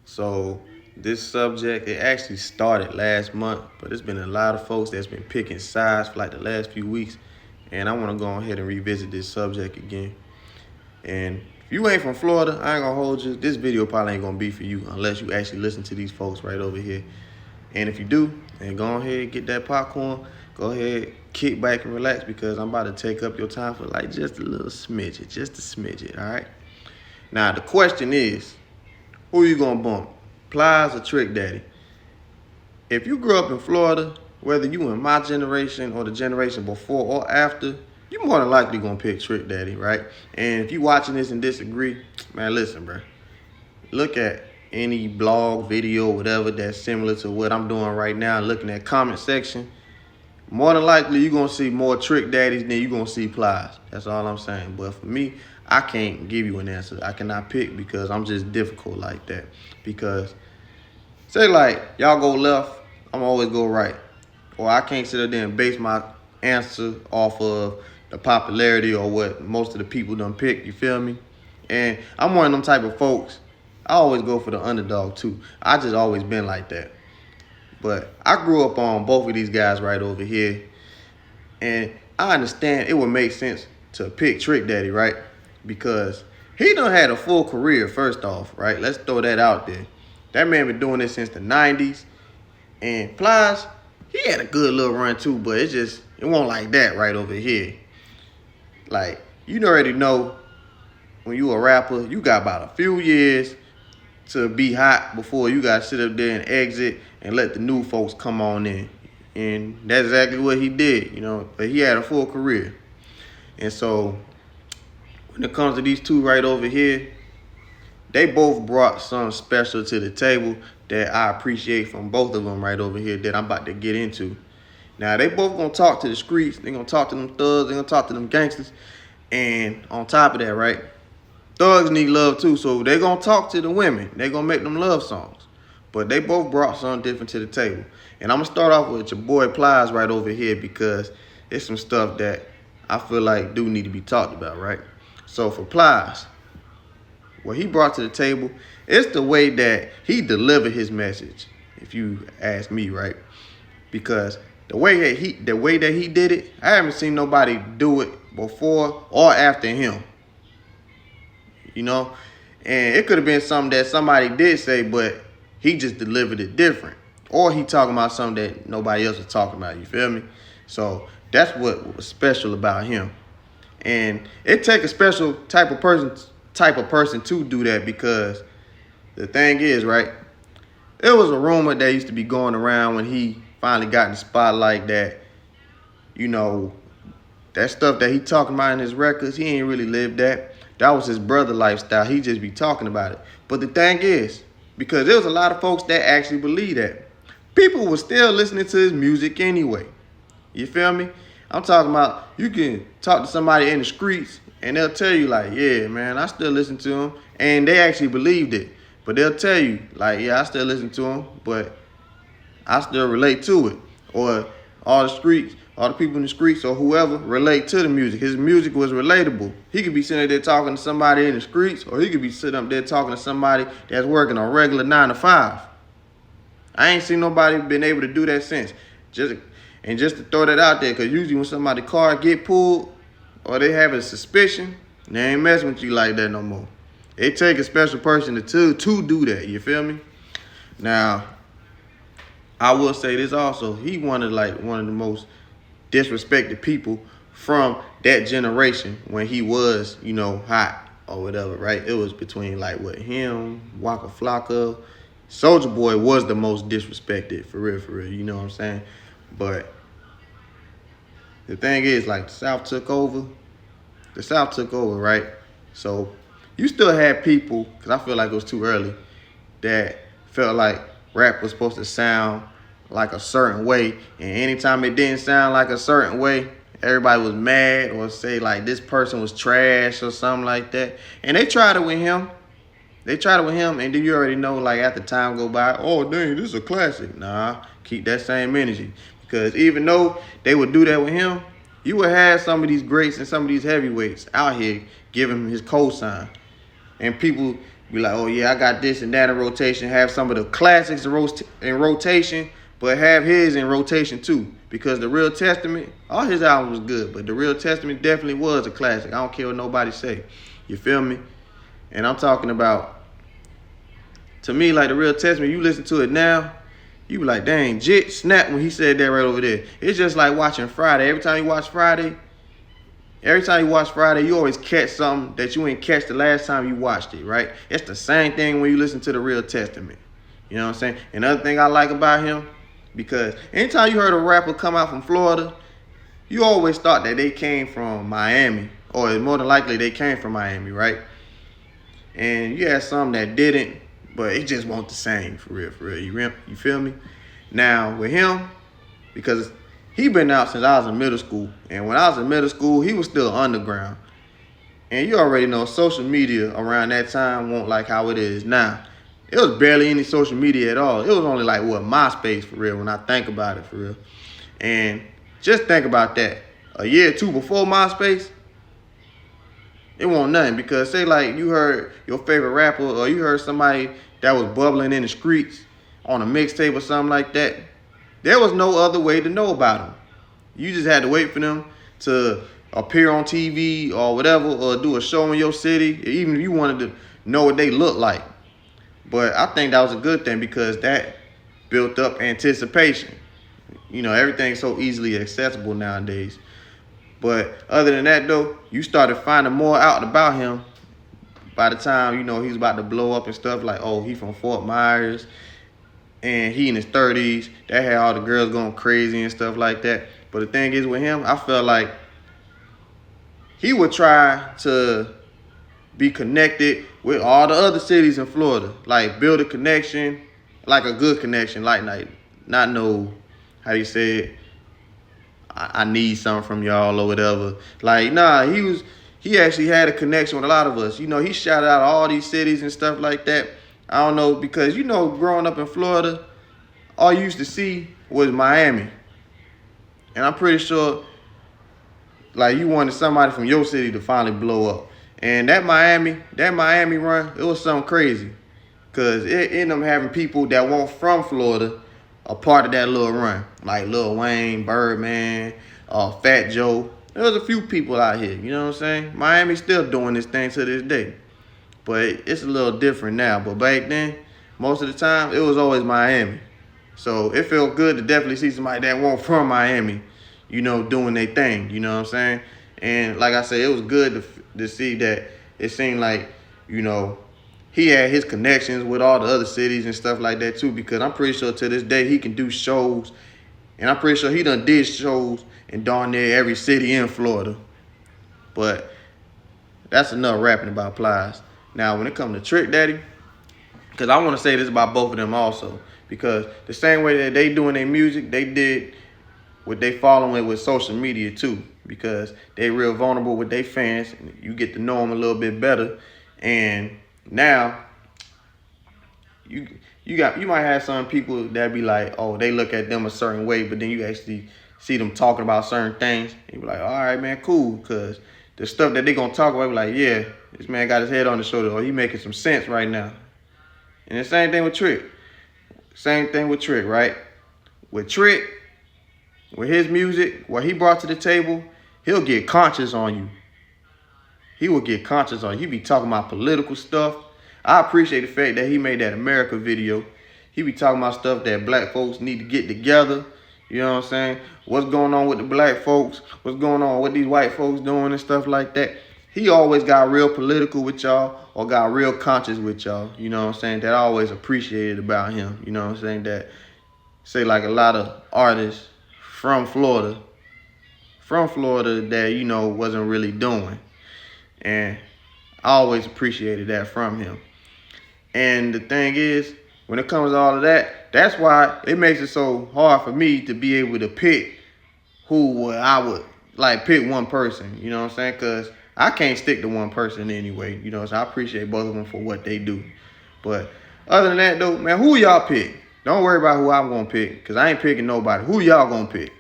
So this subject, it actually started last month, but it's been a lot of folks that's been picking sides for like the last few weeks. And I want to go ahead and revisit this subject again. And if you ain't from Florida, I ain't gonna hold you. This video probably ain't gonna be for you unless you actually listen to these folks right over here. And if you do, then go ahead, get that popcorn. Go ahead, kick back and relax because I'm about to take up your time for like just a little smidget, just a smidget, all right? Now, the question is, who you gonna bump, Plies or Trick Daddy? If you grew up in Florida, whether you in my generation or the generation before or after, you more than likely gonna pick Trick Daddy, right? And if you watching this and disagree, man, listen, bro. Look at any blog, video, whatever that's similar to what I'm doing right now, looking at comment section, more than likely you're gonna see more Trick Daddies than you're gonna see Plies. That's all I'm saying. But for me, I can't give you an answer. I cannot pick because I'm just difficult like that. Because say like y'all go left, I'm always go right. Or I can't sit there and base my answer off of the popularity or what most of the people done pick, you feel me? And I'm one of them type of folks, I always go for the underdog too. I just always been like that. But I grew up on both of these guys right over here. And I understand it would make sense to pick Trick Daddy, right? Because he done had a full career, first off, right? Let's throw that out there. That man been doing this since the 90s. And Plies, he had a good little run too, but it wasn't like that right over here. Like, you already know when you a rapper, you got about a few years to be hot before you got to sit up there and exit and let the new folks come on in. And that's exactly what he did, you know. But he had a full career. And so when it comes to these two right over here, they both brought something special to the table that I appreciate from both of them right over here that I'm about to get into. Now, they both going to talk to the streets. They're going to talk to them thugs. They're going to talk to them gangsters. And on top of that, right, thugs need love too, so they're going to talk to the women. They're going to make them love songs. But they both brought something different to the table. And I'm going to start off with your boy Plies right over here because it's some stuff that I feel like do need to be talked about, right? So for Plies, what he brought to the table, it's the way that he delivered his message, if you ask me, right? Because the way that he did it, I haven't seen nobody do it before or after him. You know? And it could have been something that somebody did say, but he just delivered it different. Or he talking about something that nobody else was talking about, you feel me? So that's what was special about him. And it take a special type of person to do that because the thing is, right, it was a rumor that used to be going around when he finally got in the spotlight that, you know, that stuff that he talking about in his records, he ain't really lived that. That was his brother lifestyle. He just be talking about it. But the thing is, because there was a lot of folks that actually believe that, people were still listening to his music anyway. You feel me? I'm talking about you can talk to somebody in the streets and they'll tell you like, yeah, man, I still listen to him. And they actually believed it. But they'll tell you like, yeah, I still listen to him, but I still relate to it. Or all the people in the streets or whoever relate to the music. His music was relatable. He could be sitting there talking to somebody in the streets, or he could be sitting up there talking to somebody that's working a regular 9 to 5. I ain't seen nobody been able to do that since. Just to throw that out there, because usually when somebody's car get pulled or they have a suspicion, they ain't messing with you like that no more. It take a special person to do that, you feel me? Now, I will say this also. He wanted like one of the most disrespected people from that generation when he was, you know, hot or whatever, right? It was between like what, him, Waka Flocka. Soulja Boy was the most disrespected, for real, you know what I'm saying? But the thing is, like, the South took over, right? So you still had people, because I feel like it was too early, that felt like rap was supposed to sound like a certain way. And anytime it didn't sound like a certain way, everybody was mad or say like this person was trash or something like that. And they tried it with him. And then you already know, like, after time go by, oh, dang, this is a classic. Nah, keep that same energy. Because even though they would do that with him, you would have some of these greats and some of these heavyweights out here giving him his cosign. And people Be like, oh yeah, I got this and that in rotation. Have some of the classics in rotation, but have his in rotation too. Because the Real Testament, all his albums was good, but the Real Testament definitely was a classic. I don't care what nobody say. You feel me? And I'm talking about, to me, like the Real Testament, you listen to it now, you be like, dang, Jit snapped when he said that right over there. It's just like watching Friday. Every time you watch Friday, you always catch something that you ain't catch the last time you watched it, right? It's the same thing when you listen to the Real Testament. You know what I'm saying? Another thing I like about him, because anytime you heard a rapper come out from Florida, you always thought that they came from Miami, or more than likely they came from Miami, right? And you had some that didn't, but it just wasn't the same, for real. You feel me? Now, with him, because he been out since I was in middle school. And when I was in middle school, he was still underground. And you already know social media around that time won't like how it is now. It was barely any social media at all. It was only like, MySpace, for real, when I think about it, for real. And just think about that. A year or two before MySpace, it wasn't nothing. Because say like you heard your favorite rapper or you heard somebody that was bubbling in the streets on a mixtape or something like that, there was no other way to know about them. You just had to wait for them to appear on TV or whatever, or do a show in your city, even if you wanted to know what they look like. But I think that was a good thing because that built up anticipation. You know, everything's so easily accessible nowadays. But other than that, though, you started finding more out about him by the time, you know, he's about to blow up and stuff like, oh, he from Fort Myers and he in his 30s. That had all the girls going crazy and stuff like that. But the thing is with him, I felt like he would try to be connected with all the other cities in Florida. Like build a connection, like a good connection, like not no, how do you say it? I need something from y'all or whatever. Like, nah, he actually had a connection with a lot of us. You know, he shouted out all these cities and stuff like that. I don't know, because, you know, growing up in Florida, all you used to see was Miami. And I'm pretty sure, like, you wanted somebody from your city to finally blow up. And that Miami run, it was something crazy. Because it ended up having people that weren't from Florida a part of that little run. Like Lil Wayne, Birdman, Fat Joe. There was a few people out here, you know what I'm saying? Miami's still doing this thing to this day. But it's a little different now. But back then, most of the time, it was always Miami. So it felt good to definitely see somebody that weren't from Miami, you know, doing their thing, you know what I'm saying? And like I said, it was good to see that it seemed like, you know, he had his connections with all the other cities and stuff like that too, because I'm pretty sure to this day he can do shows. And I'm pretty sure he done did shows in darn near every city in Florida. But that's enough rapping about Plies. Now, when it comes to Trick Daddy, because I want to say this about both of them also, because the same way that they doing their music, they did what they following with social media too, because they real vulnerable with their fans. And you get to know them a little bit better. And now, you might have some people that be like, oh, they look at them a certain way, but then you actually see them talking about certain things. You be like, all right, man, cool, because the stuff that they gonna talk about, be like, yeah, this man got his head on the shoulder, or he making some sense right now. And the same thing with Trick. Same thing with Trick, right? With Trick, with his music, what he brought to the table, he'll get conscious on you. He will get conscious on you. He be talking about political stuff. I appreciate the fact that he made that America video. He be talking about stuff that black folks need to get together. You know what I'm saying? What's going on with the black folks? What's going on with these white folks doing and stuff like that. He always got real political with y'all or got real conscious with y'all. You know what I'm saying? That I always appreciated about him. You know what I'm saying? That, say like a lot of artists from Florida that, you know, wasn't really doing. And I always appreciated that from him. And the thing is, when it comes to all of that, that's why it makes it so hard for me to be able to pick who I would, like, pick one person. You know what I'm saying? Because I can't stick to one person anyway. You know, so I appreciate both of them for what they do. But other than that, though, man, who y'all pick? Don't worry about who I'm going to pick, because I ain't picking nobody. Who y'all going to pick?